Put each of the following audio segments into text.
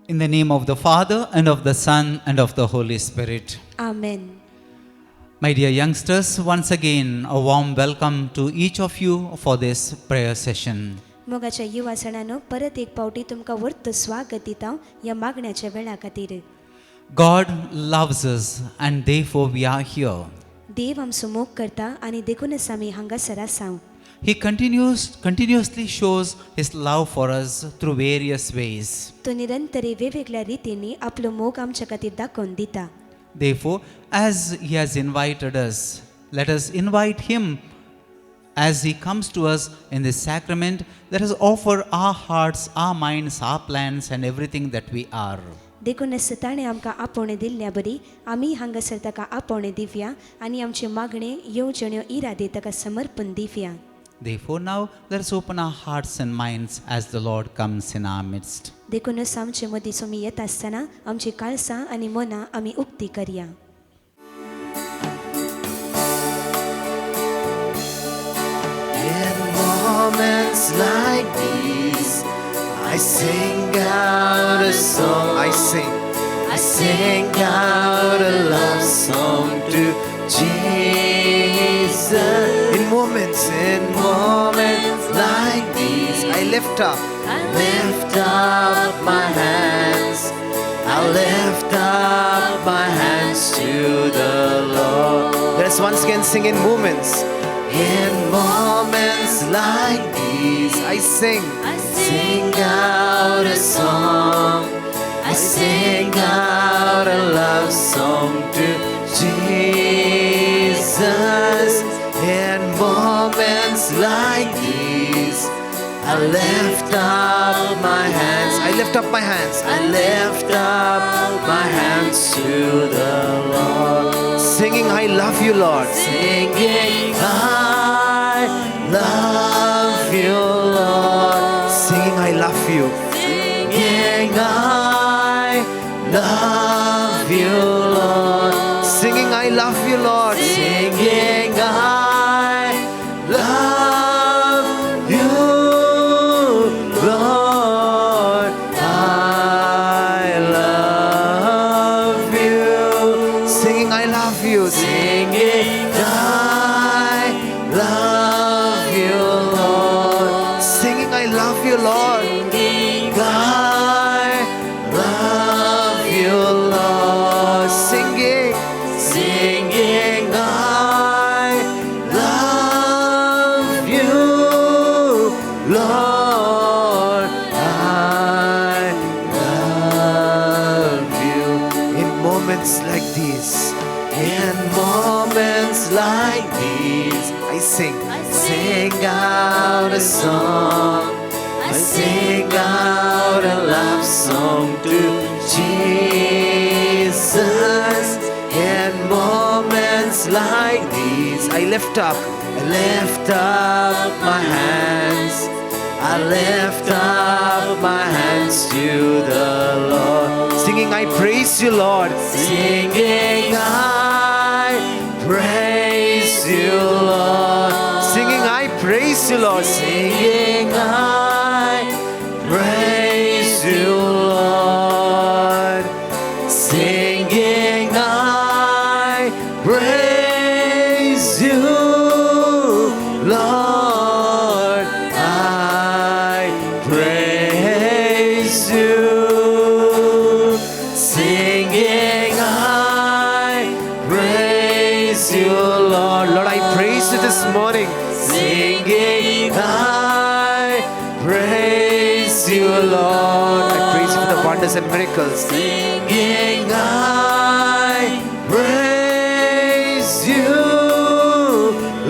In the name of the Father, and of the Son, and of the Holy Spirit. Amen. My dear youngsters, once again, a warm welcome to each of you for this prayer session. मोगाच्या युवा सणानो परत एक पावटी तुमकां वर्त स्वागत दिता ह्या मागण्याच्या वेळा खातीर. God loves us, and therefore we are here. देव आमचो मोग करता आनी देखूनच आमी हांगासर आसा. He continuously shows His love for us through various ways. तो निरंतरी वेगवेगळ्या रितींनी आपलो मोग आमच्या खातीर दाखोवन दिता. Therefore, as He has invited us, let us invite Him as He comes to us in this sacrament. Let us offer our hearts, our minds, our plans, and everything that we are. देखूनच ताणें आमकां आपोवणें दिल्ल्या बरी आमी हांगासर ताका आपोवणें दिवया आनी आमचे मागणे येवजण्यो इरादे ताका समर्पण Divya. Therefore, now let us open our hearts and minds as the Lord comes in our midst. देखूनच आमचे मदीं तुमी येता आसतना आमची काळसां आनी मनां आमी उक्ती करया. In moments like these, I sing out a song. I sing out a love song to Jesus. In moments like these, I lift up my hands. I lift up my hands to the Lord. Let us once again sing in moments. In moments like these, I sing out a song. I sing out a love song to Jesus. In moments like these, I lift up my hands. I lift up my hands. I lift up my hands to the Lord. Singing, I love you, Lord. Singing, I love you, Lord. Singing, I love you. Singing, I love you, Lord. Singing, I love you, Lord. Singing, I love you, Lord. I love you. Singing, I love you. Singing, I love you, Lord. Singing, I love you, Lord. I love you, Lord. Singing, I love you, Lord. I love you. In moments like these, I sing out a song. I sing out a love song to Jesus. In moments like these, I lift up my hands. I lift up my hands to the Lord. Singing, I praise you, Lord. Singing, I praise you, Lord. Singing, I praise you, Lord. Singing, I praise you, Lord. Singing, I praise you, Lord. I praise you. Singing, I praise you, Lord. Lord, I praise you this morning. Singing, I praise you, Lord. I praise you for the wonders and miracles. Singing, I praise you,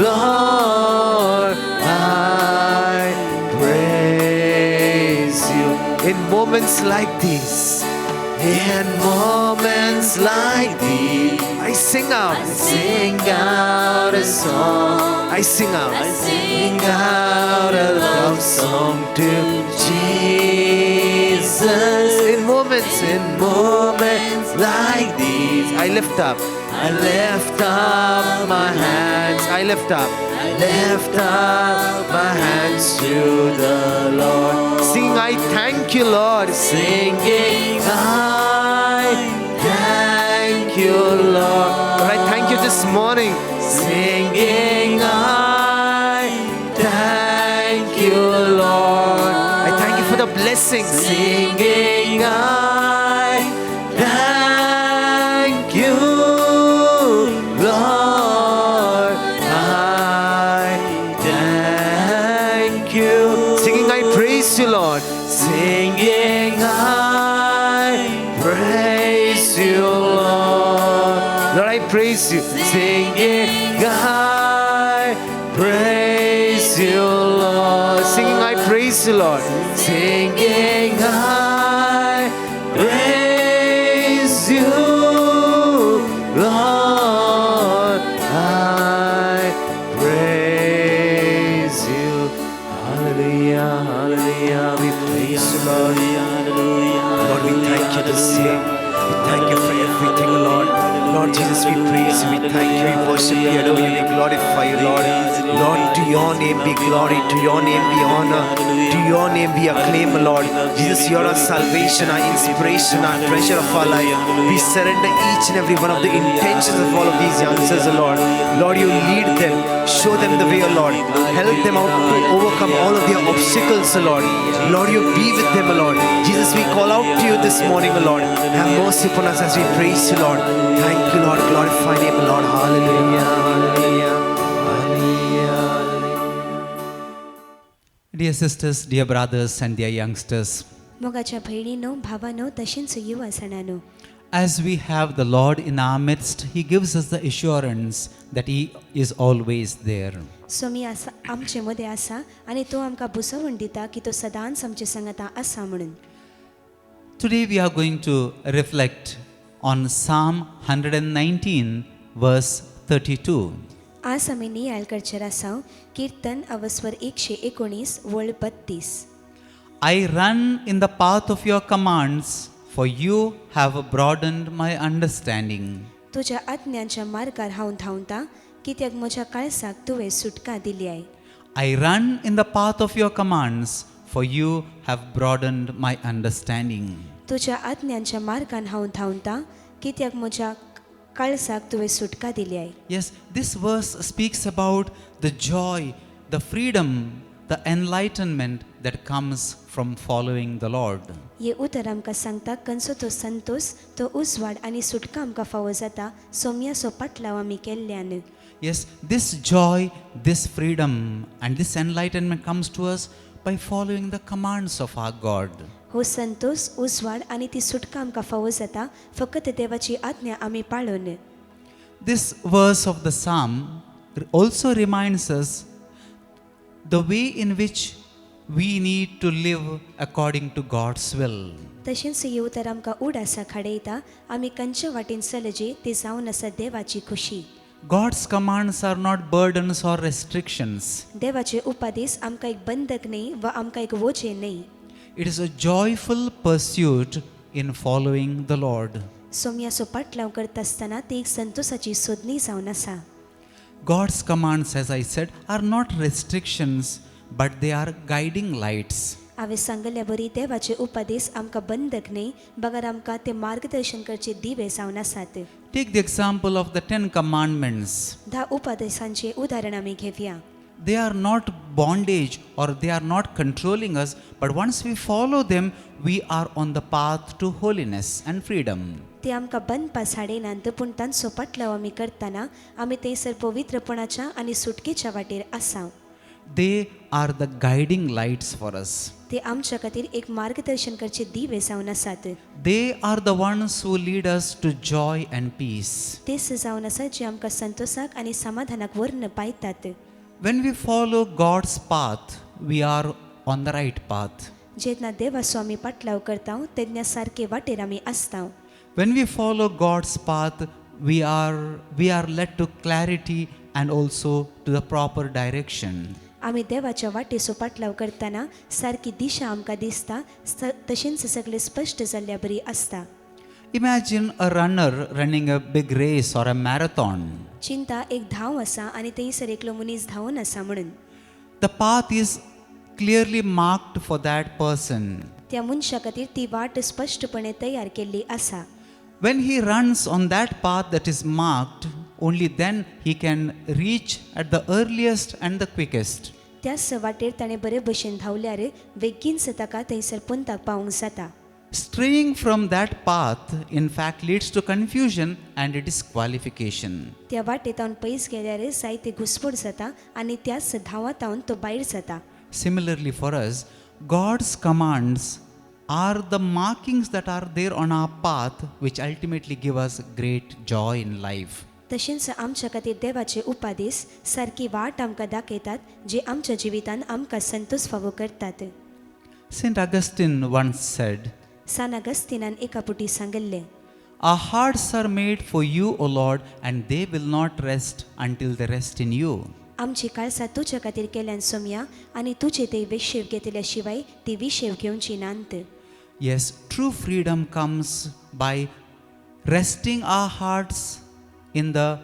Lord. I praise you. In moments like these, I sing out a song. I sing out a love song to Jesus. In moments like these, I lift up I lift up my hands. I lift up my hands to the Lord. Sing, I thank you, Lord. Singing, I thank you, Lord. Lord, I thank you this morning. Singing, I thank you, Lord. I thank you for the blessing. Singing, I thank you, Lord. I thank you. Singing, I praise you, Lord. Singing, I praise you, Lord. Lord, I praise you. Singing, I praise you, Lord. Singing, I praise you, Lord. Singing, I praise you, Lord. I praise you. Hallelujah, hallelujah. We praise you, Lord. Lord, we thank you this day. We thank you for everything, Lord. Lord Jesus, we praise you, we thank you, we worship you, adore you, we glorify you, Lord. Lord, to your name be glory, to your name be honor, to your name be acclaim, Lord. Jesus, you are our salvation, our inspiration, our treasure of our life. We surrender each and every one of the intentions of all of these youngsters, Lord. Lord, you lead them, show them the way, Lord. Help them out to overcome all of their obstacles, Lord. Lord, you be with them, Lord. Jesus, we call out to you this morning, Lord. Have mercy upon us as we praise you, Lord. Thank you, Lord. Glorify your name, Lord. Hallelujah. Hallelujah. Hallelujah. Dear sisters, dear brothers, and dear youngsters, मोगाच्या भयणीनो भावानो तशेंच युवा सणानो as we have the Lord in our midst, He gives us the assurance that He is always there. स्वामी आसा आमचे मदें आसा आनी तो आमकां बुसवण दिता की तो सदांच आमचे संगता आसा म्हणून. Today we are going to reflect on Psalm 119, verse 32. आज आमी नियाळ करचेर आसाव कीर्तन अवस्वर 119 वळ 32. I run in the path of your commands, for you have broadened my understanding. तुज्या आज्ञांच्या मार्गार हांव धांवता कित्याक म्हज्या काळजाक तुवें सुटका दिल्याय. I run in the path of your commands, for you have broadened my understanding. तुज्या आज्ञांच्या मार्गान हांव धांवता कित्याक म्हज्या काळजाक तुवें सुटका दिल्याय. Yes, this verse speaks about the joy, the freedom, the enlightenment that comes from following the Lord. हे उतर आमकां सांगता खंयचो तो संतोष, तो उजवाड आनी सुटका आमकां फावो जाता सोम्याचो पाटलाव आमी केल्ल्यान. Yes, this joy, this freedom, and this enlightenment comes to us by following the commands of our God. हो संतोष, उजवाड आनी ती सुटका आमकां फावो जाता फकत देवाची आज्ञा आमी पाळून. This verse of the psalm also reminds us the way in which we need to live according to God's will. तशेंच हे उतर आमकां उडासा खाडयता आमी खंयच्या वाटेन चलजे ती जावन आसा देवाची खुशी. God's commands are not burdens or restrictions. देवाचे उपादेश आमकां एक बंधक न्ही वा आमकां एक वोझे न्ही. It is a joyful pursuit in following the Lord. सोम्याचो पाटलाव करता आसतना ती एक संतोषाची सोदणी जावन आसा. God's commands, as I said, are not restrictions, but they are guiding lights. हांवें सांगल्या बरी देवाचे उपादेश आमकां बंधक न्ही बगर आमकां ते मार्गदर्शन करचे दिवे जावन आसात. Take the example of the 10 commandments. 10 उपादेशांचे उदाहरण आमी घेवया. They are not bondage or they are not controlling us, but once we follow them, we are on the path to holiness and freedom. ते आमकां बंदपा साडयनात पूण तांचो पाटलाव आमी करतना आमी थंयसर पवित्रपणाच्या आनी सुटकेच्या वाटेर आसा. They are the guiding lights for us. ते आमच्या खातीर एक मार्गदर्शन करचे दिवे जावन आसात. They are the ones who lead us to joy and peace. तेच जावन आसात जे आमकां संतोषाक आनी समाधानाक व्हरून पायतात. When we follow God's path, we are on the right path. जेन्ना देवाचो आमी पाटलाव करता तेन्ना सारके वाटेर आमी आसता. When we follow God's path, we are led to clarity and also to the proper direction. आमी देवाच्या वाटेचो पाटलाव करतना सारकी दिशा आमकां दिसता तशेंच सगळें स्पश्ट जाल्ल्या बरी आसता. Imagine a runner running a big race or a marathon. चिंता एक धांव आसा आनी थंयसर एकलो मनीस धांवन आसा म्हणून The path is clearly marked for that person. त्या मनशा खातीर ती वाट स्पश्टपणे तयार केल्ली आसा. When he runs on that path that is marked, only then he can reach at the earliest and the quickest. त्याच वाटेर ताणें बरे भशेन धांवल्यार बेगीनच ताका थंयसर पुंताक पावूंक जाता. Straying from that path, in fact, leads to confusion and disqualification. त्या वाटेतावन पयस गेल्यार जायते घुसपड जाता आनी त्याच धांवातावन तो भायर जाता. Similarly, for us, God's commands are the markings that are there on our path, which ultimately give us great joy in life. तशेंच आमच्या खातीर देवाचे उपादेश सारकी वाट आमकां दाखयतात जे आमच्या जिवितान आमकां संतोष फावो करतात. Saint Augustine once said, सान अगस्तिनान एका पुटी सांगल्ले, "Our hearts are made for you, O Lord, and they will not rest until they rest in you." आमची काळसां तुज्या खातीर केल्यान सोमया आनी तुजे ते विशेव घेतल्या शिवाय ती विशेव घेवची नांत. Yes, true freedom comes by resting our hearts in the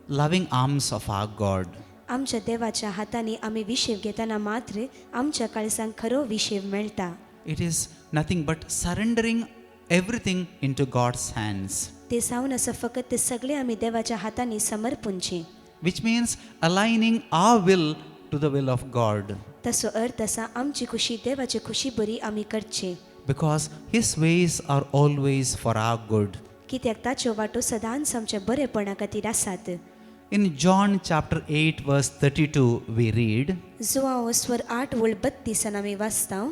loving arms of our God. आमच्या देवाच्या हातांनी आमी विशेव घेताना मात्र आमच्या काळसांक खरो विशेव मेळटा. It is nothing but surrendering everything into God's hands, ते सावन असं फकत ते सगळे आमी देवाच्या हातांनी समर्पूनचे, which means aligning our will to the will of God, तसो अर्थ असा आमची खुशी देवाची खुशी बरी आमी करचे, because His ways are always for our good. कित्याक ताच्यो वाटो सदांच आमच्या बरेपणा खातीर आसात. In John chapter 8 verse 32 we read, João स्वर 8 वळ 32 आमी वाचता,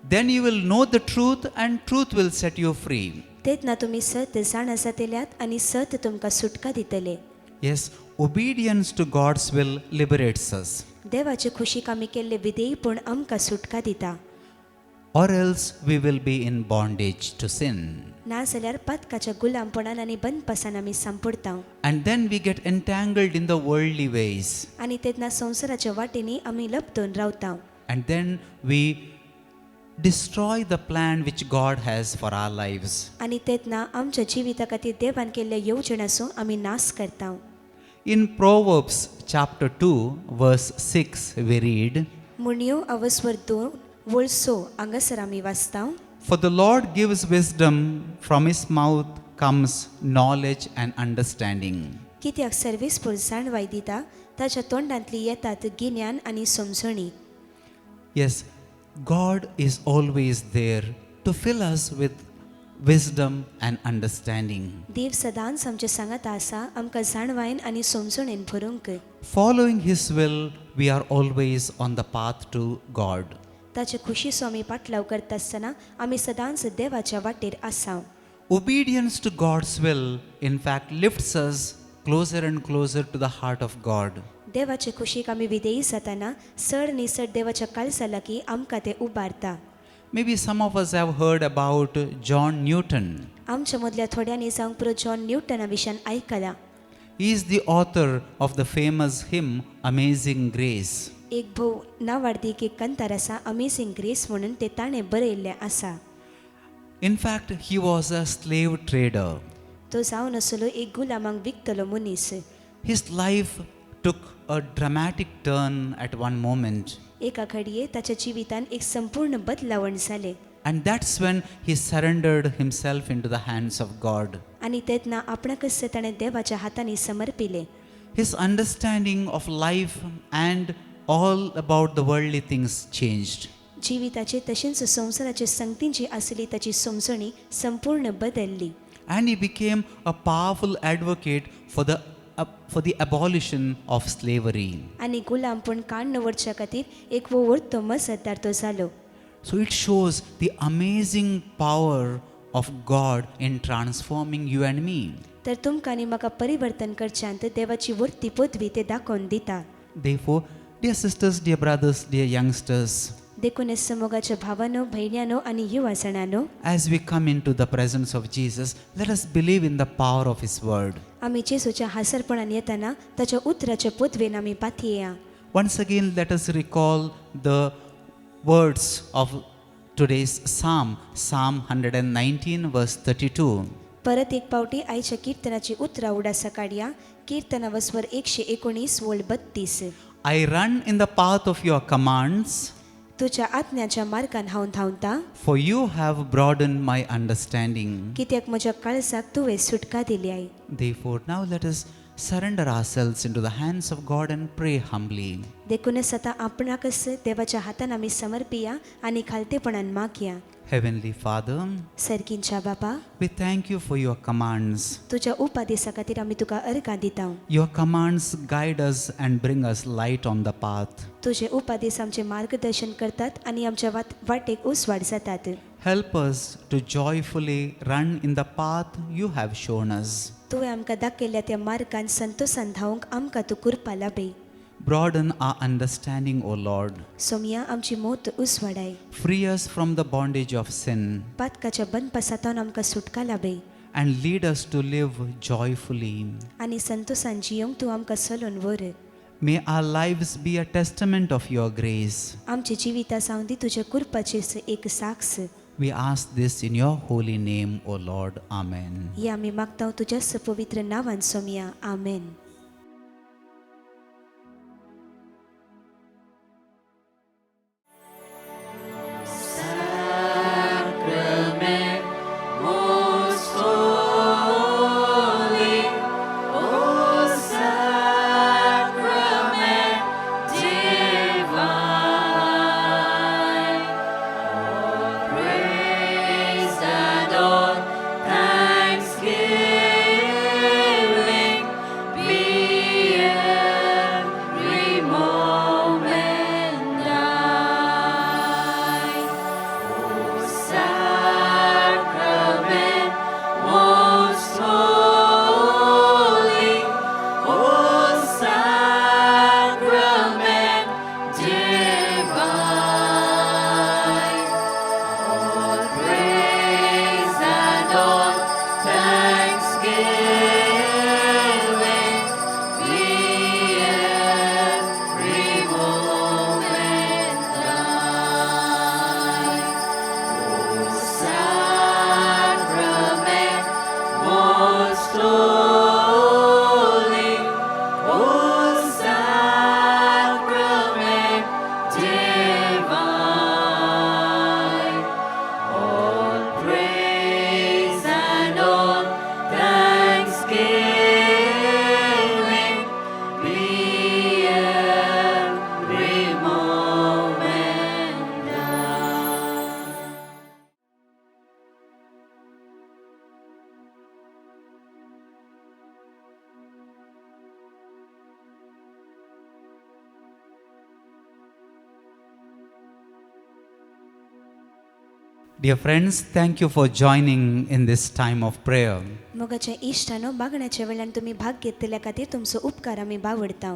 "Then you will know the truth and truth will set you free." तेतना तुमी सत जाणा जातल्यात आनी सत तुमकां सुटका दितले. Yes, obedience to God's will liberates us, देवाचे खुशीक आमी केल्ले विधेयपण आमकां सुटका दिता, or else we will be in bondage to sin. ना जाल्यार पातकाच्या गुलामपणान आनी बंदपासान आमी सांपडता And then we get entangled in the worldly ways. आनी तेतना संवसाराच्या वाटेनी आमी लपतून रावता And then we destroy the plan which God has for our lives. आनी तेतना आमच्या जिविता खातीर देवान केल्ल्या येवजणाचो आमी नाश करता. In Proverbs chapter 2 verse 6 we read, मुणयो अवस्वर 2 वळ 6 हांगासर आमी वाचता, "For the Lord gives wisdom, from His mouth comes knowledge and understanding." कित्याक सर्वेस्पूर जाणवाय दिता, ताच्या तोंडांतली येतात गिन्यान आनी समजणी. Yes, God is always there to fill us with wisdom and understanding. देव सदांच आमच्या सांगात आसा आमकां जाणवायेन आनी समजणेन भरूंक. Following His will, we are always on the path to God. ताचे खुशीचो आमी पाटलाव करता आसतना आमी सदांच देवाच्या वाटेर आसा. Obedience to God's will, in fact, lifts us closer and closer to the heart of God. देवाचे खुशीक आमी विधेयी जाताना चड न्ही चड देवाच्या काळजा लागीं आमकां ते उबारता. Maybe some of us have heard about John Newton. आमच्या मदल्या थोड्यांनी जावं पुरो जॉन न्यूटना विशयान आयकलां. He is the author of the famous hymn Amazing Grace. एक भोव नावार्दीक एक कंतार आसा, अमेझिंग ग्रेस म्हणून ते ताणें बरयल्लें आसा. In fact, he was a slave trader. तो जावन आसलो एक गुलामांक विकतलो मनीस. His life took a dramatic turn at one moment. एका घडये ताच्या जिवितान एक संपूर्ण बदलावण जालें. And that's when he surrendered himself into the hands of God. आनी तेतना आपणाकच ताणें देवाच्या हातांनी समर्पिलें. His understanding of life and all about the worldly things changed. जिविताचे तशेंच संवसाराचे संगतींची आसली ताची समजणी संपूर्ण बदलली. And he became a powerful advocate for the abolition of slavery. आनी गुलामपण काडून व्हरच्या खातीर एक व्हडलो मजतदार तो जालो. So it shows the amazing power of God in transforming you and me. तर तुमकां आनी म्हाका परिवर्तन करच्यांत देवाची वर्ती पदवी ते दाखोवन दिता. Therefore, dear sisters, dear brothers, dear youngsters, देखून समोगाच्या भावानो, भयण्यानो आनी युवा जाणांनो, as we come into the presence of Jesus, let us believe in the power of His word. आमी जेसूच्या हासरपणान येताना ताच्या उतराच्या पदवेन आमी पातयेया. Once again, let us recall the words of today's psalm, Psalm 119 verse 32. परत एक पावटी आयच्या कीर्तनाची उतरां उडासा काडया. कीर्तना वस्वर 119 volt 32. I run in the path of your commands, तुज्या आज्ञाच्या मार्गान हांव धांवता, for you have broadened my understanding. कित्याक म्हज्या काळजाक तुवें सुटका दिल्याय. Therefore, now let us surrender ourselves into the hands of God and pray humbly. देखूनच आता आपणाकच देवाच्या हातान आमी समर्पिया आनी खालतेपणान मागया. Heavenly Father, सर्गींच्या बापा, we thank you for your commands. तुज्या उपादेसा खातीर आमी तुका अर्घां दिता. Your commands guide us and bring us light on the path. तुजे उपादेस आमचे मार्गदर्शन करतात आनी आमच्या वाटेक उसवाड जातात. Help us to joyfully run in the path you have shown us. तुवें आमकां दाखयल्या त्या मार्गान संतोषान धांवंक आमकां तूं कृपा लाभय. Broaden our understanding, O Lord. Somaiya आमची मोत उसवाडाय. Free us from the bondage of sin पातकाच्या बंदपासांतल्यान आमकां सुटका लाभय. and lead us to live joyfully. आनी संतोषान जियोंक तूं आमकां चलोवन व्हर. May our lives be a testament of your grace. आमचे जिविता सावंदी तुज्या कृपाचे एक साक्ष. We ask this in your holy name, O Lord. Amen. हे आमी मागता तुज्या पवित्र नांवान सोमया. आमेन. Dear friends, thank you for joining in this time of prayer. मोगाच्या इश्टानो मागण्याच्या वेळान तुम्ही भाग घेतल्या खातीर तुमचो उपकार आमी बावडता.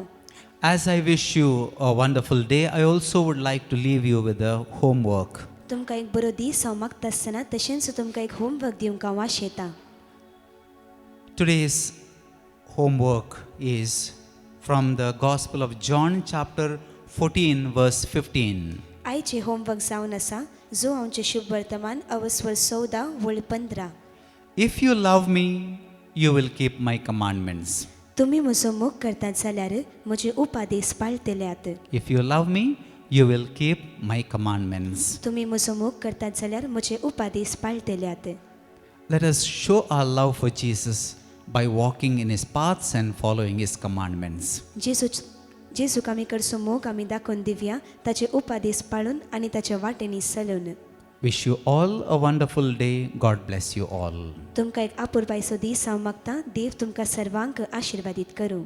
As I wish you a wonderful day, I also would like to leave you with a homework. तुमकां एक बरो दीस हांव मागता आसतना तशेंच तुमकां एक होमवर्क दिवंक हांव आशेता. Today's homework is from the Gospel of John, chapter 14, verse 15. आयचे होमवर्क जावन आसा जो आमचे शुभ वर्तमान अवस्वर 14 वळ 15. If you love me, you will keep my commandments. तुम्ही म्हजो मोग करतात जाल्यार म्हजे उपादेश पाळटल्यात. If you love me, you will keep my commandments. तुम्ही म्हजो मोग करतात जाल्यार म्हजे उपादेश पाळटल्यात. Let us show our love for Jesus by walking in his paths and following his commandments. जेजूक आमी करचो मोग आमी दाखोवन दिवया ताचे उपादेश पाळून आनी ताच्या वाटेनी चलून. Wish you all a wonderful day. God bless you all. तुमकां एक आपुरबायचो दीस हांव मागता. देव तुमकां सर्वांक आशिर्वादीत करूं.